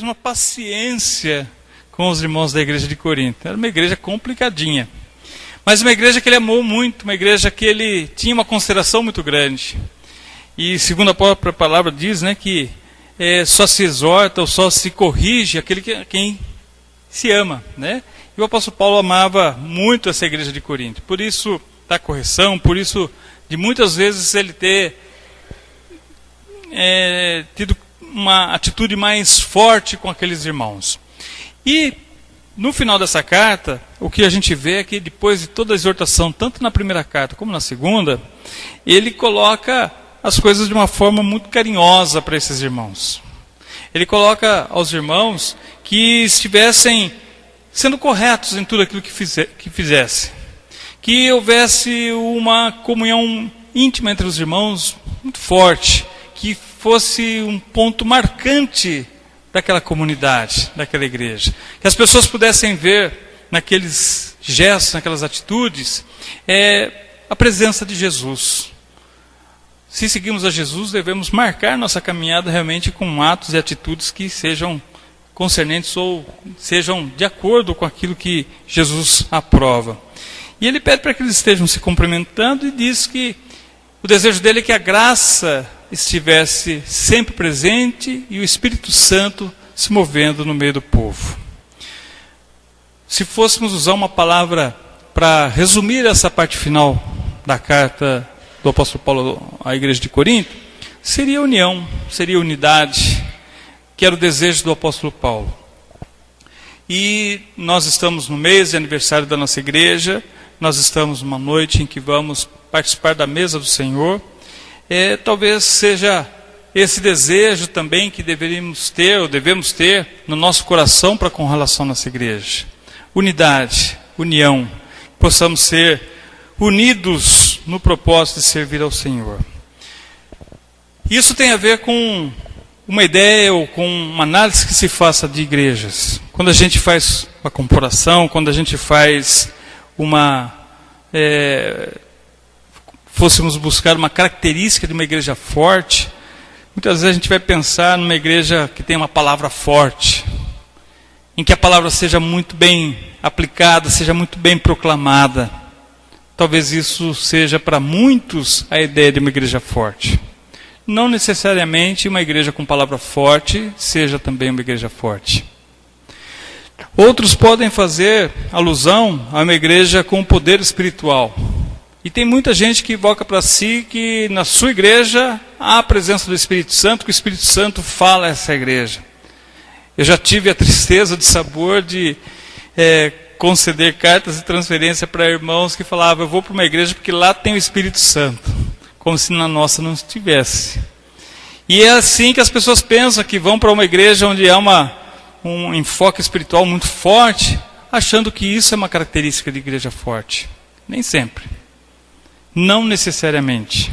uma paciência com os irmãos da igreja de Corinto. Era uma igreja complicadinha, mas uma igreja que ele amou muito, uma igreja que ele tinha uma consideração muito grande. E segundo a própria palavra diz, que só se exorta ou só se corrige aquele quem se ama, E o apóstolo Paulo amava muito essa igreja de Corinto. Por isso da correção, por isso de muitas vezes ele ter tido uma atitude mais forte com aqueles irmãos. E no final dessa carta, o que a gente vê é que depois de toda a exortação, tanto na primeira carta como na segunda, ele coloca as coisas de uma forma muito carinhosa para esses irmãos. Ele coloca aos irmãos que estivessem sendo corretos em tudo aquilo que fizesse. Que houvesse uma comunhão íntima entre os irmãos muito forte, que fosse um ponto marcante daquela comunidade, daquela igreja. Que as pessoas pudessem ver naqueles gestos, naquelas atitudes, a presença de Jesus. Se seguimos a Jesus, devemos marcar nossa caminhada realmente com atos e atitudes que sejam concernentes ou sejam de acordo com aquilo que Jesus aprova. E ele pede para que eles estejam se cumprimentando e diz que o desejo dele é que a graça estivesse sempre presente e o Espírito Santo se movendo no meio do povo. Se fôssemos usar uma palavra para resumir essa parte final da carta do apóstolo Paulo à igreja de Corinto, seria união, seria unidade, que era o desejo do apóstolo Paulo. E nós estamos no mês de aniversário da nossa igreja, nós estamos numa noite em que vamos participar da mesa do Senhor. Talvez seja esse desejo também que deveríamos ter, ou devemos ter, no nosso coração para com relação à nossa igreja. Unidade, união, possamos ser unidos no propósito de servir ao Senhor. Isso tem a ver com uma ideia ou com uma análise que se faça de igrejas. Quando a gente faz uma comparação, quando a gente faz fôssemos buscar uma característica de uma igreja forte, muitas vezes a gente vai pensar numa igreja que tem uma palavra forte, em que a palavra seja muito bem aplicada, seja muito bem proclamada. Talvez isso seja para muitos a ideia de uma igreja forte. Não necessariamente uma igreja com palavra forte seja também uma igreja forte. Outros podem fazer alusão a uma igreja com poder espiritual. E tem muita gente que invoca para si que na sua igreja há a presença do Espírito Santo, que o Espírito Santo fala a essa igreja. Eu já tive a tristeza de sabor de conceder cartas de transferência para irmãos que falavam: eu vou para uma igreja porque lá tem o Espírito Santo, como se na nossa não estivesse. E é assim que as pessoas pensam que vão para uma igreja onde há um enfoque espiritual muito forte, achando que isso é uma característica de igreja forte. Nem sempre. Não necessariamente.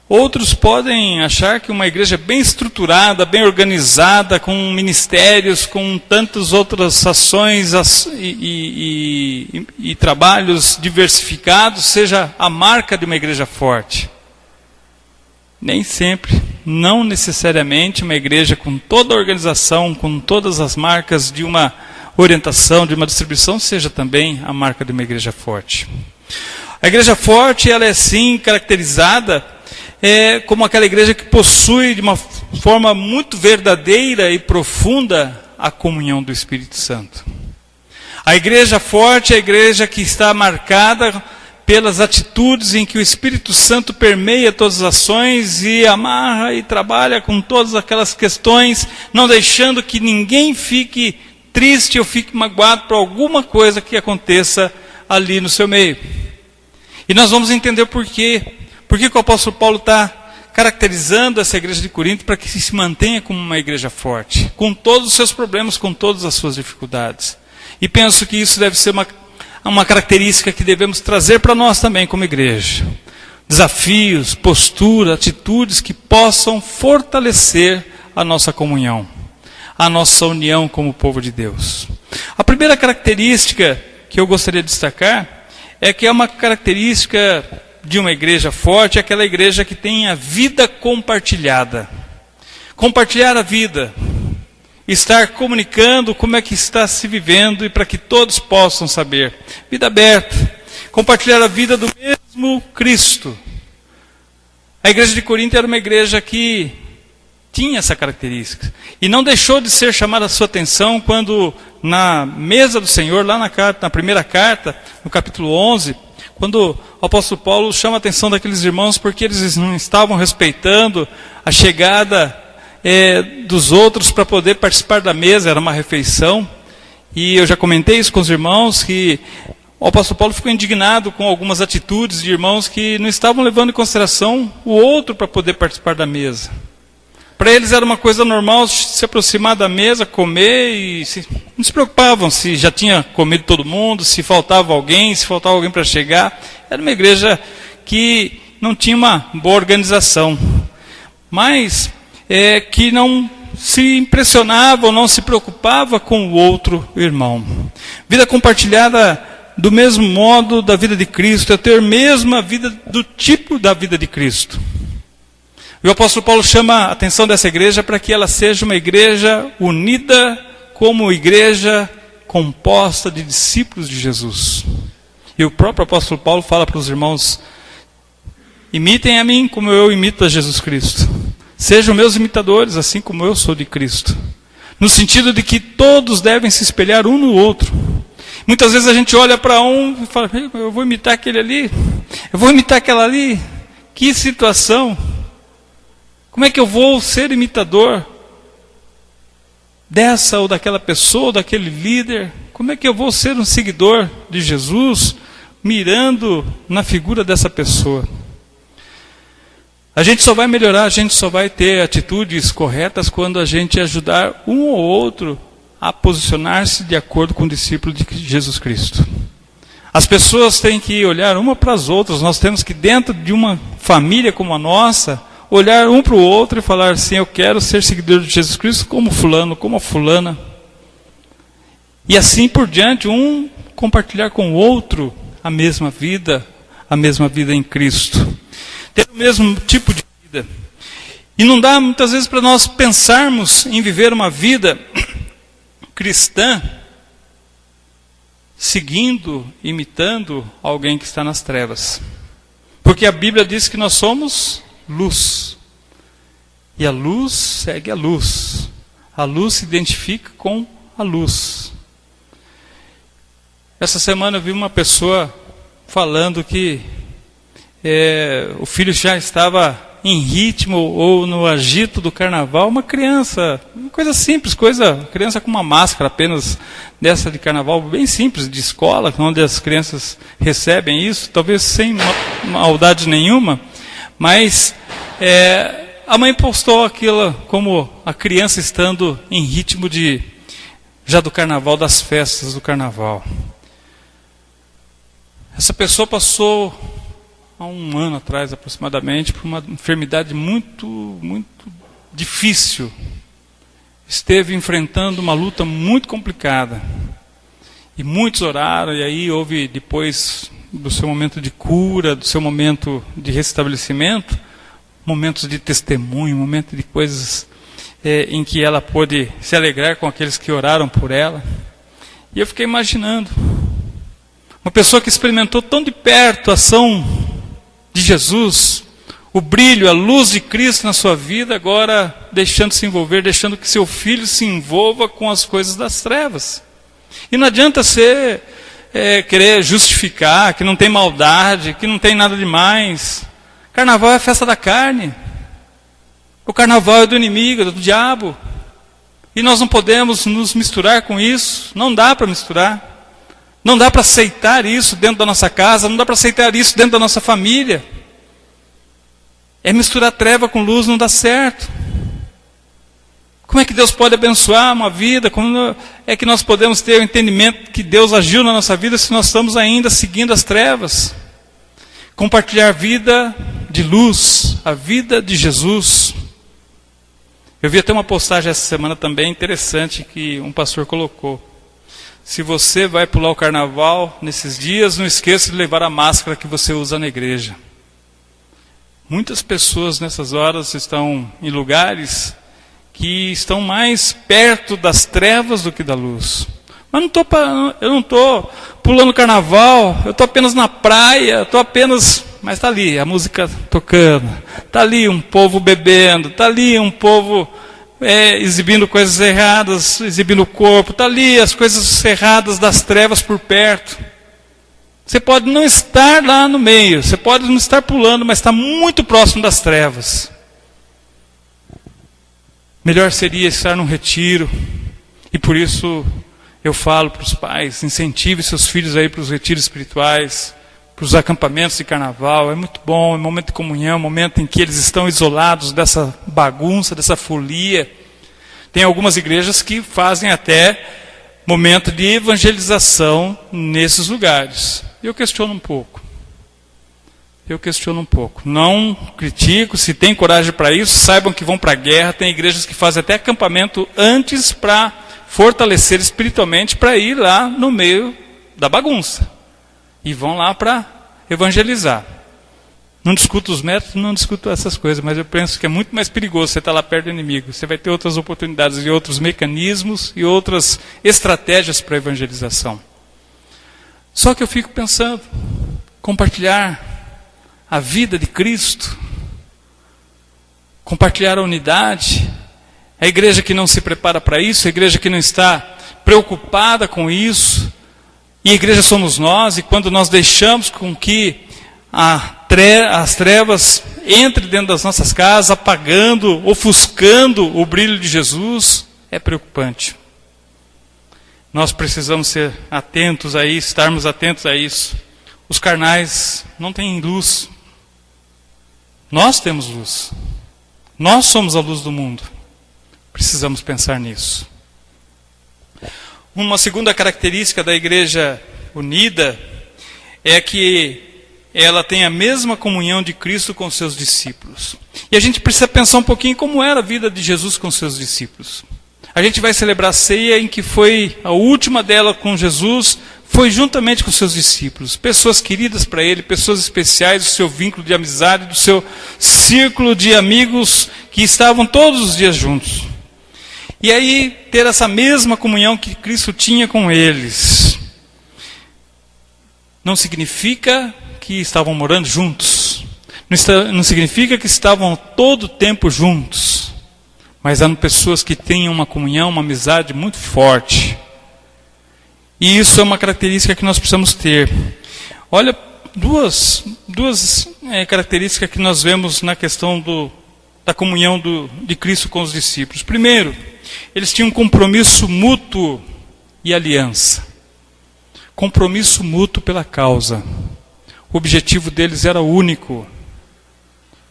Outros podem achar que uma igreja bem estruturada, bem organizada, com ministérios, com tantas outras ações e trabalhos diversificados, seja a marca de uma igreja forte. Nem sempre, não necessariamente uma igreja com toda a organização, com todas as marcas de uma orientação, de uma distribuição, seja também a marca de uma igreja forte. A igreja forte, ela é sim caracterizada como aquela igreja que possui de uma forma muito verdadeira e profunda a comunhão do Espírito Santo. A igreja forte é a igreja que está marcada pelas atitudes em que o Espírito Santo permeia todas as ações e amarra e trabalha com todas aquelas questões, não deixando que ninguém fique triste ou fique magoado por alguma coisa que aconteça ali no seu meio. E nós vamos entender por quê. Por que o apóstolo Paulo está caracterizando essa igreja de Corinto para que se mantenha como uma igreja forte, com todos os seus problemas, com todas as suas dificuldades. E penso que isso deve ser uma característica que devemos trazer para nós também como igreja. Desafios, postura, atitudes que possam fortalecer a nossa comunhão, a nossa união como povo de Deus. A primeira característica que eu gostaria de destacar é que é uma característica de uma igreja forte, é aquela igreja que tem a vida compartilhada. Compartilhar a vida. estar comunicando como é que está se vivendo e para que todos possam saber. Vida aberta, compartilhar a vida do mesmo Cristo. A igreja de Corinto era uma igreja que tinha essa característica. E não deixou de ser chamada a sua atenção quando na mesa do Senhor, lá na primeira carta, no capítulo 11, quando o apóstolo Paulo chama a atenção daqueles irmãos porque eles não estavam respeitando a chegada dos outros para poder participar da mesa, era uma refeição. E eu já comentei isso com os irmãos, que o apóstolo Paulo ficou indignado com algumas atitudes de irmãos que não estavam levando em consideração o outro para poder participar da mesa. Para eles era uma coisa normal se aproximar da mesa, comer e não se preocupavam se já tinha comido todo mundo, se faltava alguém para chegar. Era uma igreja que não tinha uma boa organização, mas que não se impressionava ou não se preocupava com o outro irmão. Vida compartilhada do mesmo modo da vida de Cristo, é ter mesmo a vida do tipo da vida de Cristo. E o apóstolo Paulo chama a atenção dessa igreja para que ela seja uma igreja unida como igreja composta de discípulos de Jesus. E o próprio apóstolo Paulo fala para os irmãos: imitem a mim como eu imito a Jesus Cristo. Sejam meus imitadores, assim como eu sou de Cristo. No sentido de que todos devem se espelhar um no outro. Muitas vezes a gente olha para um e fala: eu vou imitar aquele ali, eu vou imitar aquela ali. Que situação! Como é que eu vou ser imitador dessa ou daquela pessoa, ou daquele líder? Como é que eu vou ser um seguidor de Jesus, mirando na figura dessa pessoa? A gente só vai melhorar, a gente só vai ter atitudes corretas quando a gente ajudar um ou outro a posicionar-se de acordo com o discípulo de Jesus Cristo. As pessoas têm que olhar uma para as outras, nós temos que, dentro de uma família como a nossa, olhar um para o outro e falar assim: eu quero ser seguidor de Jesus Cristo como fulano, como a fulana. E assim por diante, um compartilhar com o outro a mesma vida em Cristo. Ter o mesmo tipo de vida. E não dá muitas vezes para nós pensarmos em viver uma vida cristã seguindo, imitando alguém que está nas trevas. Porque a Bíblia diz que nós somos luz. E a luz segue a luz. A luz se identifica com a luz. Essa semana eu vi uma pessoa falando que o filho já estava em ritmo ou no agito do carnaval. Uma criança, uma coisa simples, criança com uma máscara apenas dessa de carnaval, bem simples, de escola, onde as crianças recebem isso, talvez sem maldade nenhuma. Mas a mãe postou aquilo como a criança estando em ritmo já do carnaval, das festas do carnaval. Essa pessoa passou há um ano atrás aproximadamente por uma enfermidade muito, muito difícil. Esteve enfrentando uma luta muito complicada. E muitos oraram, e aí houve, depois do seu momento de cura, do seu momento de restabelecimento, momentos de testemunho, momentos de coisas em que ela pôde se alegrar com aqueles que oraram por ela. E eu fiquei imaginando, uma pessoa que experimentou tão de perto a ação de Jesus, o brilho, a luz de Cristo na sua vida, agora deixando se envolver, deixando que seu filho se envolva com as coisas das trevas. E não adianta você querer justificar que não tem maldade, que não tem nada demais. Carnaval é a festa da carne. O carnaval é do inimigo, é do diabo. E nós não podemos nos misturar com isso. Não dá para misturar. Não dá para aceitar isso dentro da nossa casa. Não dá para aceitar isso dentro da nossa família. Misturar treva com luz não dá certo. Como é que Deus pode abençoar uma vida? Como é que nós podemos ter o entendimento que Deus agiu na nossa vida se nós estamos ainda seguindo as trevas? Compartilhar vida de luz, a vida de Jesus. Eu vi até uma postagem essa semana também interessante que um pastor colocou. Se você vai pular o carnaval nesses dias, não esqueça de levar a máscara que você usa na igreja. Muitas pessoas nessas horas estão em lugares que estão mais perto das trevas do que da luz. Mas eu não estou pulando carnaval, eu estou apenas na praia, mas está ali a música tocando, está ali um povo bebendo, está ali um povo exibindo coisas erradas, exibindo o corpo, está ali as coisas erradas das trevas por perto. Você pode não estar lá no meio, você pode não estar pulando, mas está muito próximo das trevas. Melhor seria estar num retiro, e por isso eu falo para os pais, incentive seus filhos aí para os retiros espirituais, para os acampamentos de carnaval. É muito bom, é um momento de comunhão, é um momento em que eles estão isolados dessa bagunça, dessa folia. Tem algumas igrejas que fazem até momento de evangelização nesses lugares. Eu questiono um pouco. Não critico, se tem coragem para isso, saibam que vão para a guerra. Tem igrejas que fazem até acampamento antes para fortalecer espiritualmente, para ir lá no meio da bagunça. E vão lá para evangelizar. Não discuto os métodos, não discuto essas coisas, mas eu penso que é muito mais perigoso você estar lá perto do inimigo. Você vai ter outras oportunidades e outros mecanismos e outras estratégias para evangelização. Só que eu fico pensando, compartilhar a vida de Cristo, compartilhar a unidade, a igreja que não se prepara para isso, a igreja que não está preocupada com isso, e a igreja somos nós, e quando nós deixamos com que as trevas entrem dentro das nossas casas, apagando, ofuscando o brilho de Jesus, é preocupante. Nós precisamos ser atentos a isso, estarmos atentos a isso. Os carnais não têm luz. Nós temos luz. Nós somos a luz do mundo. Precisamos pensar nisso. Uma segunda característica da igreja unida é que ela tem a mesma comunhão de Cristo com seus discípulos. E a gente precisa pensar um pouquinho como era a vida de Jesus com seus discípulos. A gente vai celebrar a ceia em que foi a última dela com Jesus, foi juntamente com seus discípulos. Pessoas queridas para ele, pessoas especiais do seu vínculo de amizade, do seu círculo de amigos que estavam todos os dias juntos. E aí, ter essa mesma comunhão que Cristo tinha com eles, não significa que estavam morando juntos, não significa que estavam todo o tempo juntos, mas eram pessoas que tinham uma comunhão, uma amizade muito forte. E isso é uma característica que nós precisamos ter. Olha, duas características que nós vemos na questão da comunhão de Cristo com os discípulos. Primeiro, eles tinham um compromisso mútuo e aliança. Compromisso mútuo pela causa. O objetivo deles era único.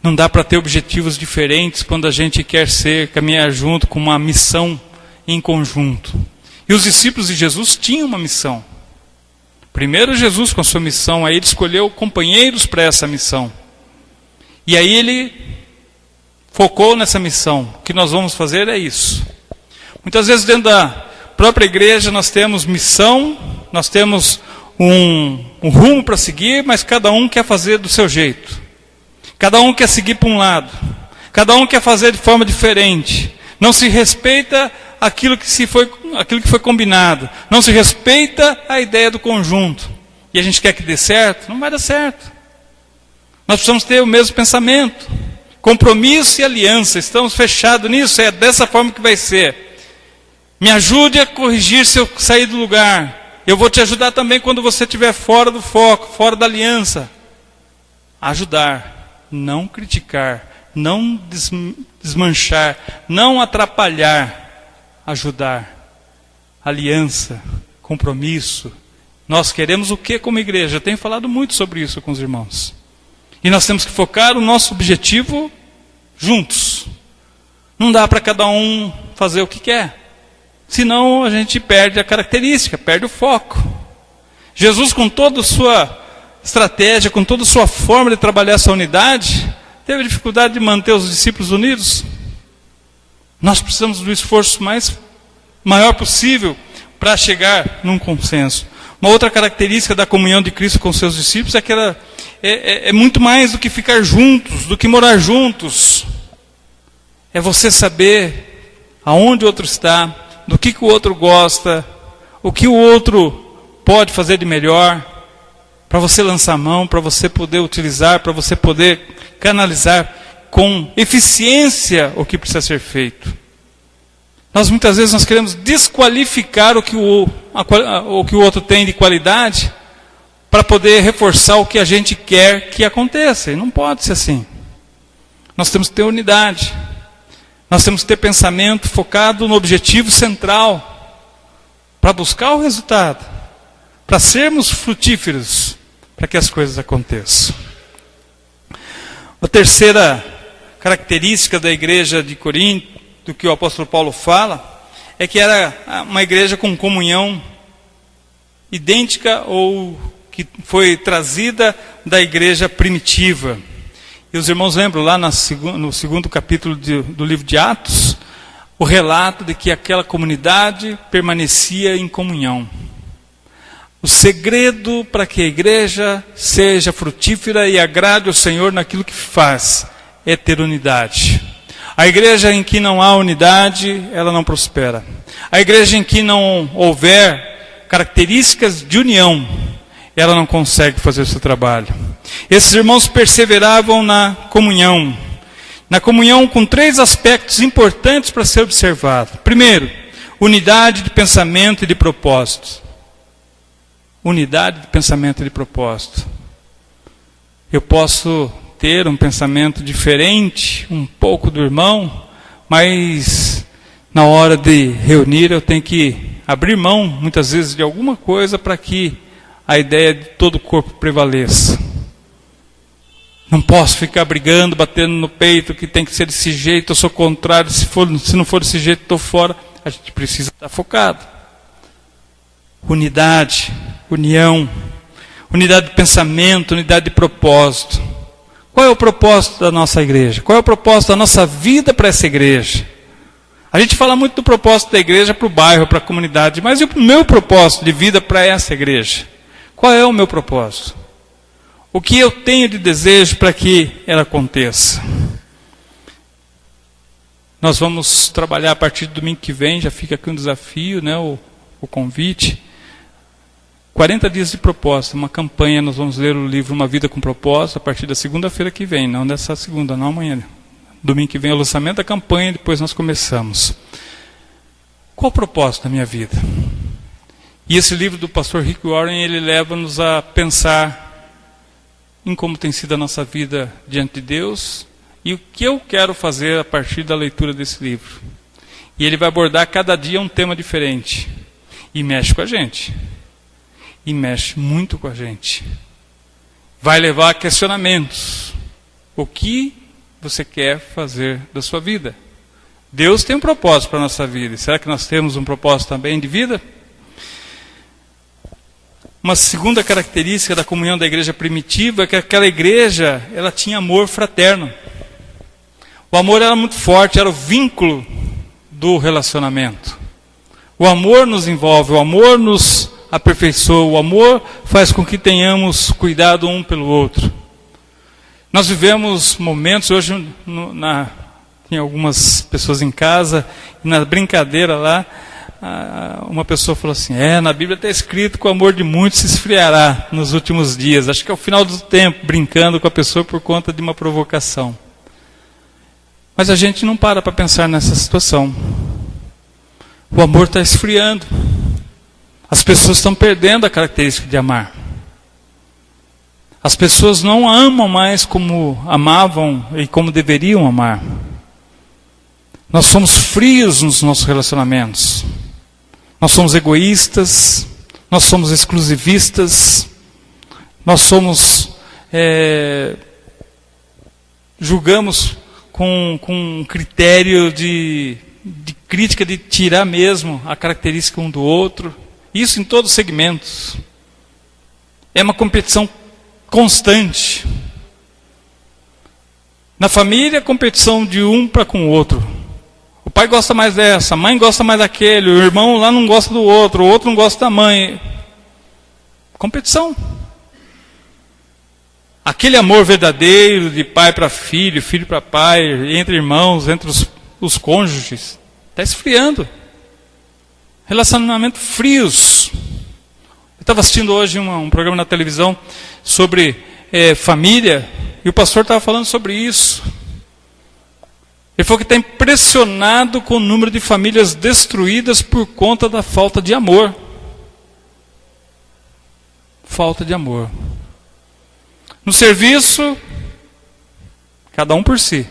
Não dá para ter objetivos diferentes quando a gente quer caminhar junto com uma missão em conjunto. E os discípulos de Jesus tinham uma missão. Primeiro Jesus com a sua missão, aí ele escolheu companheiros para essa missão. E aí ele focou nessa missão. O que nós vamos fazer é isso. Muitas vezes dentro da própria igreja nós temos missão, nós temos um rumo para seguir, mas cada um quer fazer do seu jeito. Cada um quer seguir para um lado. Cada um quer fazer de forma diferente. Não se respeita aquilo que foi combinado. Não se respeita a ideia do conjunto. E a gente quer que dê certo? Não vai dar certo. Nós precisamos ter o mesmo pensamento. Compromisso e aliança. Estamos fechados nisso. É dessa forma que vai ser. Me ajude a corrigir se eu sair do lugar. Eu vou te ajudar também quando você estiver fora do foco, fora da aliança. Ajudar. Não criticar, não desmanchar, não atrapalhar, ajudar, aliança, compromisso. Nós queremos o que como igreja? Eu tenho falado muito sobre isso com os irmãos. E nós temos que focar o nosso objetivo juntos. Não dá para cada um fazer o que quer. Senão a gente perde a característica, perde o foco. Jesus, com toda a sua estratégia, com toda a sua forma de trabalhar essa unidade, teve dificuldade de manter os discípulos unidos. Nós precisamos do esforço maior possível para chegar num consenso. Uma outra característica da comunhão de Cristo com seus discípulos é que ela é muito mais do que ficar juntos, do que morar juntos. É você saber aonde o outro está, do que o outro gosta, o que o outro pode fazer de melhor, para você lançar a mão, para você poder utilizar, para você poder canalizar com eficiência o que precisa ser feito. Muitas vezes nós queremos desqualificar o que o outro tem de qualidade para poder reforçar o que a gente quer que aconteça. E não pode ser assim. Nós temos que ter unidade. Nós temos que ter pensamento focado no objetivo central para buscar o resultado, para sermos frutíferos, para que as coisas aconteçam. A terceira característica da igreja de Corinto, do que o apóstolo Paulo fala, é que era uma igreja com comunhão idêntica ou que foi trazida da igreja primitiva. E os irmãos lembram lá no segundo capítulo do livro de Atos, o relato de que aquela comunidade permanecia em comunhão. O segredo para que a igreja seja frutífera e agrade ao Senhor naquilo que faz é ter unidade. A igreja em que não há unidade, ela não prospera. A igreja em que não houver características de união, ela não consegue fazer o seu trabalho. Esses irmãos perseveravam na comunhão com 3 aspectos importantes para ser observado. Primeiro, unidade de pensamento e de propósito. Unidade de pensamento e de propósito. Eu posso ter um pensamento diferente, um pouco do irmão, mas na hora de reunir eu tenho que abrir mão, muitas vezes, de alguma coisa para que a ideia de todo o corpo prevaleça. Não posso ficar brigando, batendo no peito, que tem que ser desse jeito, eu sou contrário, se não for desse jeito, estou fora. A gente precisa estar focado. Unidade, união, unidade de pensamento, unidade de propósito. Qual é o propósito da nossa igreja? Qual é o propósito da nossa vida para essa igreja? A gente fala muito do propósito da igreja para o bairro, para a comunidade, mas e o meu propósito de vida para essa igreja? Qual é o meu propósito? O que eu tenho de desejo para que ela aconteça? Nós vamos trabalhar a partir do domingo que vem, já fica aqui um desafio, né, o convite. 40 dias de propósito, uma campanha, nós vamos ler o livro Uma Vida com Propósito a partir da segunda-feira que vem, não dessa segunda, não amanhã. Domingo que vem é o lançamento da campanha, depois nós começamos. Qual o propósito da minha vida? E esse livro do pastor Rick Warren, ele leva-nos a pensar em como tem sido a nossa vida diante de Deus e o que eu quero fazer a partir da leitura desse livro. E ele vai abordar cada dia um tema diferente. E mexe com a gente. E mexe muito com a gente. Vai levar a questionamentos. O que você quer fazer da sua vida? Deus tem um propósito para a nossa vida. Será que nós temos um propósito também de vida? Uma segunda característica da comunhão da igreja primitiva é que aquela igreja, ela tinha amor fraterno. O amor era muito forte, era o vínculo do relacionamento. O amor nos envolve, o amor nos aperfeiçoa, o amor faz com que tenhamos cuidado um pelo outro. Nós vivemos momentos, hoje tem algumas pessoas em casa, e na brincadeira lá, uma pessoa falou assim, na Bíblia está escrito que o amor de muitos se esfriará nos últimos dias. Acho que é o final do tempo, brincando com a pessoa por conta de uma provocação. Mas a gente não para pensar nessa situação. O amor está esfriando. As pessoas estão perdendo a característica de amar. As pessoas não amam mais como amavam e como deveriam amar. Nós somos frios nos nossos relacionamentos. Nós somos egoístas, nós somos exclusivistas, nós somos, julgamos com um critério de crítica, de tirar mesmo a característica um do outro. Isso em todos os segmentos. É uma competição constante. Na família, competição de um para com o outro. O pai gosta mais dessa, a mãe gosta mais daquele, o irmão lá não gosta do outro, o outro não gosta da mãe. Competição. Aquele amor verdadeiro de pai para filho, filho para pai, entre irmãos, entre os cônjuges, Está esfriando. Relacionamentos frios. Eu estava assistindo hoje um programa na televisão sobre família, e o pastor estava falando sobre isso. Ele falou que está impressionado com o número de famílias destruídas por conta da falta de amor. Falta de amor. No serviço, cada um por si.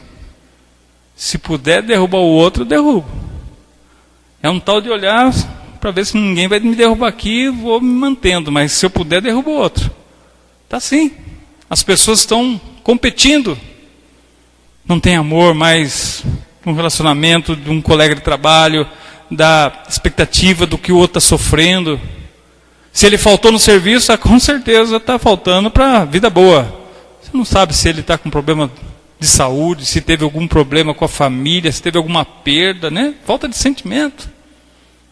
Se puder derrubar o outro, derruba. É um tal de olhar para ver se ninguém vai me derrubar aqui, vou me mantendo. Mas se eu puder, derruba o outro. Está assim. As pessoas estão competindo. Não tem amor mais no relacionamento de um colega de trabalho, da expectativa do que o outro está sofrendo. Se ele faltou no serviço, com certeza está faltando para a vida boa. Você não sabe se ele está com problema de saúde, se teve algum problema com a família, se teve alguma perda, né? Falta de sentimento.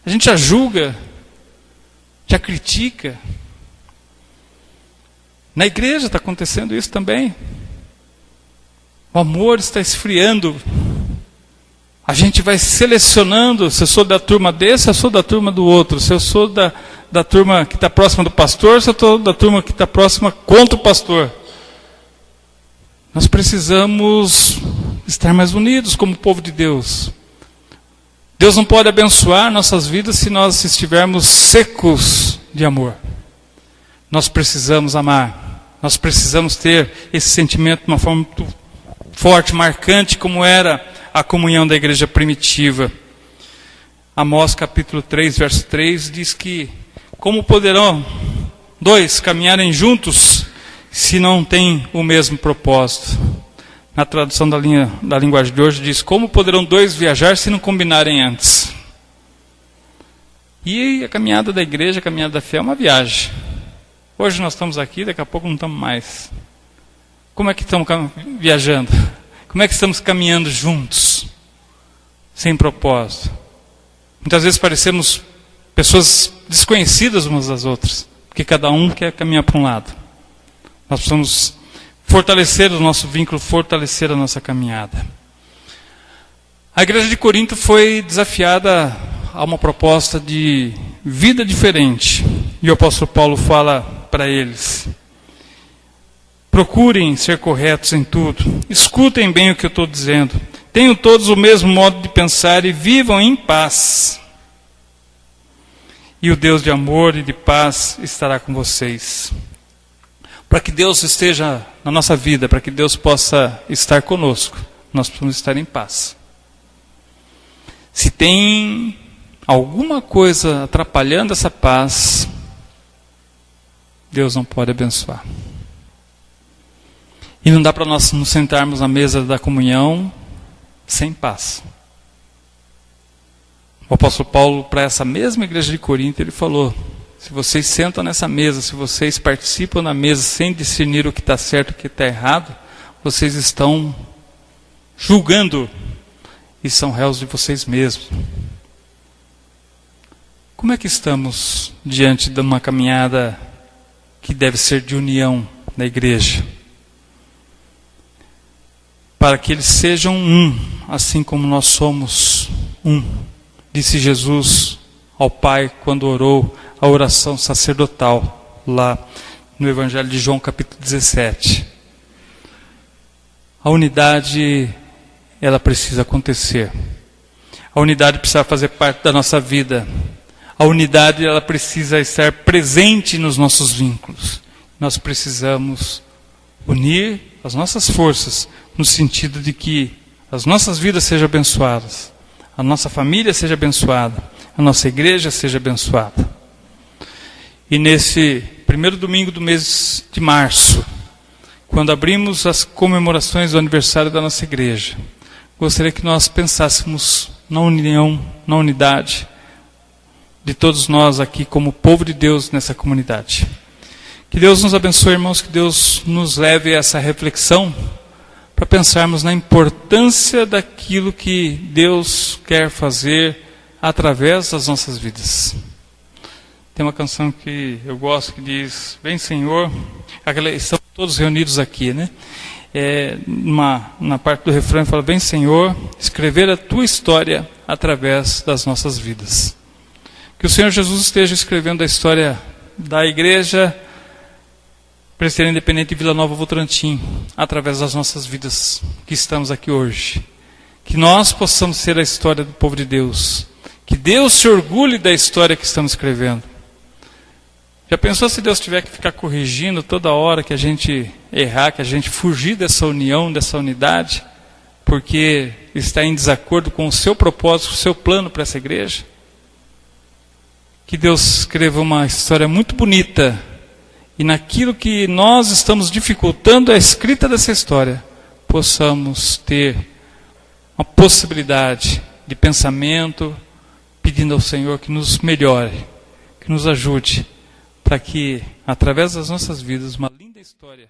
A gente já julga, já critica. Na igreja está acontecendo isso também. O amor está esfriando. A gente vai selecionando, se eu sou da turma desse, se eu sou da turma do outro. Se eu sou da turma que está próxima do pastor, se eu estou da turma que está próxima contra o pastor. Nós precisamos estar mais unidos como povo de Deus. Deus não pode abençoar nossas vidas se nós estivermos secos de amor. Nós precisamos amar. Nós precisamos ter esse sentimento de uma forma muito forte, marcante, como era a comunhão da igreja primitiva. Amós capítulo 3, verso 3, diz que como poderão dois caminharem juntos se não têm o mesmo propósito? Na tradução da linguagem de hoje diz, como poderão dois viajar se não combinarem antes? E a caminhada da igreja, a caminhada da fé é uma viagem. Hoje nós estamos aqui, daqui a pouco não estamos mais. Como é que estamos viajando? Como é que estamos caminhando juntos? Sem propósito. Muitas vezes parecemos pessoas desconhecidas umas das outras, porque cada um quer caminhar para um lado. Nós precisamos fortalecer o nosso vínculo, fortalecer a nossa caminhada. A igreja de Corinto foi desafiada a uma proposta de vida diferente. E o apóstolo Paulo fala para eles: procurem ser corretos em tudo. Escutem bem o que eu estou dizendo. Tenham todos o mesmo modo de pensar e vivam em paz. E o Deus de amor e de paz estará com vocês. Para que Deus esteja na nossa vida, para que Deus possa estar conosco, nós precisamos estar em paz. Se tem alguma coisa atrapalhando essa paz, Deus não pode abençoar. E não dá para nós nos sentarmos na mesa da comunhão sem paz. O apóstolo Paulo, para essa mesma igreja de Corinto, ele falou: se vocês sentam nessa mesa, se vocês participam na mesa sem discernir o que está certo e o que está errado, vocês estão julgando e são réus de vocês mesmos. Como é que estamos diante de uma caminhada que deve ser de união na igreja? Para que eles sejam um, assim como nós somos um. Disse Jesus ao Pai quando orou a oração sacerdotal, lá no Evangelho de João, capítulo 17. A unidade, ela precisa acontecer. A unidade precisa fazer parte da nossa vida. A unidade, ela precisa estar presente nos nossos vínculos. Nós precisamos unir as nossas forças, no sentido de que as nossas vidas sejam abençoadas, a nossa família seja abençoada, a nossa igreja seja abençoada. E nesse primeiro domingo do mês de março, quando abrimos as comemorações do aniversário da nossa igreja, gostaria que nós pensássemos na união, na unidade de todos nós aqui como povo de Deus nessa comunidade. Que Deus nos abençoe, irmãos, que Deus nos leve a essa reflexão para pensarmos na importância daquilo que Deus quer fazer através das nossas vidas. Tem uma canção que eu gosto que diz: vem Senhor, estão todos reunidos aqui, né? Na parte do refrão fala: vem Senhor, escrever a tua história através das nossas vidas. Que o Senhor Jesus esteja escrevendo a história da Igreja Presbiteriana Independente de Vila Nova Votorantim, através das nossas vidas que estamos aqui hoje. Que nós possamos ser a história do povo de Deus. Que Deus se orgulhe da história que estamos escrevendo. Já pensou se Deus tiver que ficar corrigindo toda hora que a gente errar, que a gente fugir dessa união, dessa unidade, porque está em desacordo com o seu propósito, o seu plano para essa igreja? Que Deus escreva uma história muito bonita, e naquilo que nós estamos dificultando a escrita dessa história, possamos ter uma possibilidade de pensamento, pedindo ao Senhor que nos melhore, que nos ajude, para que, através das nossas vidas, uma linda história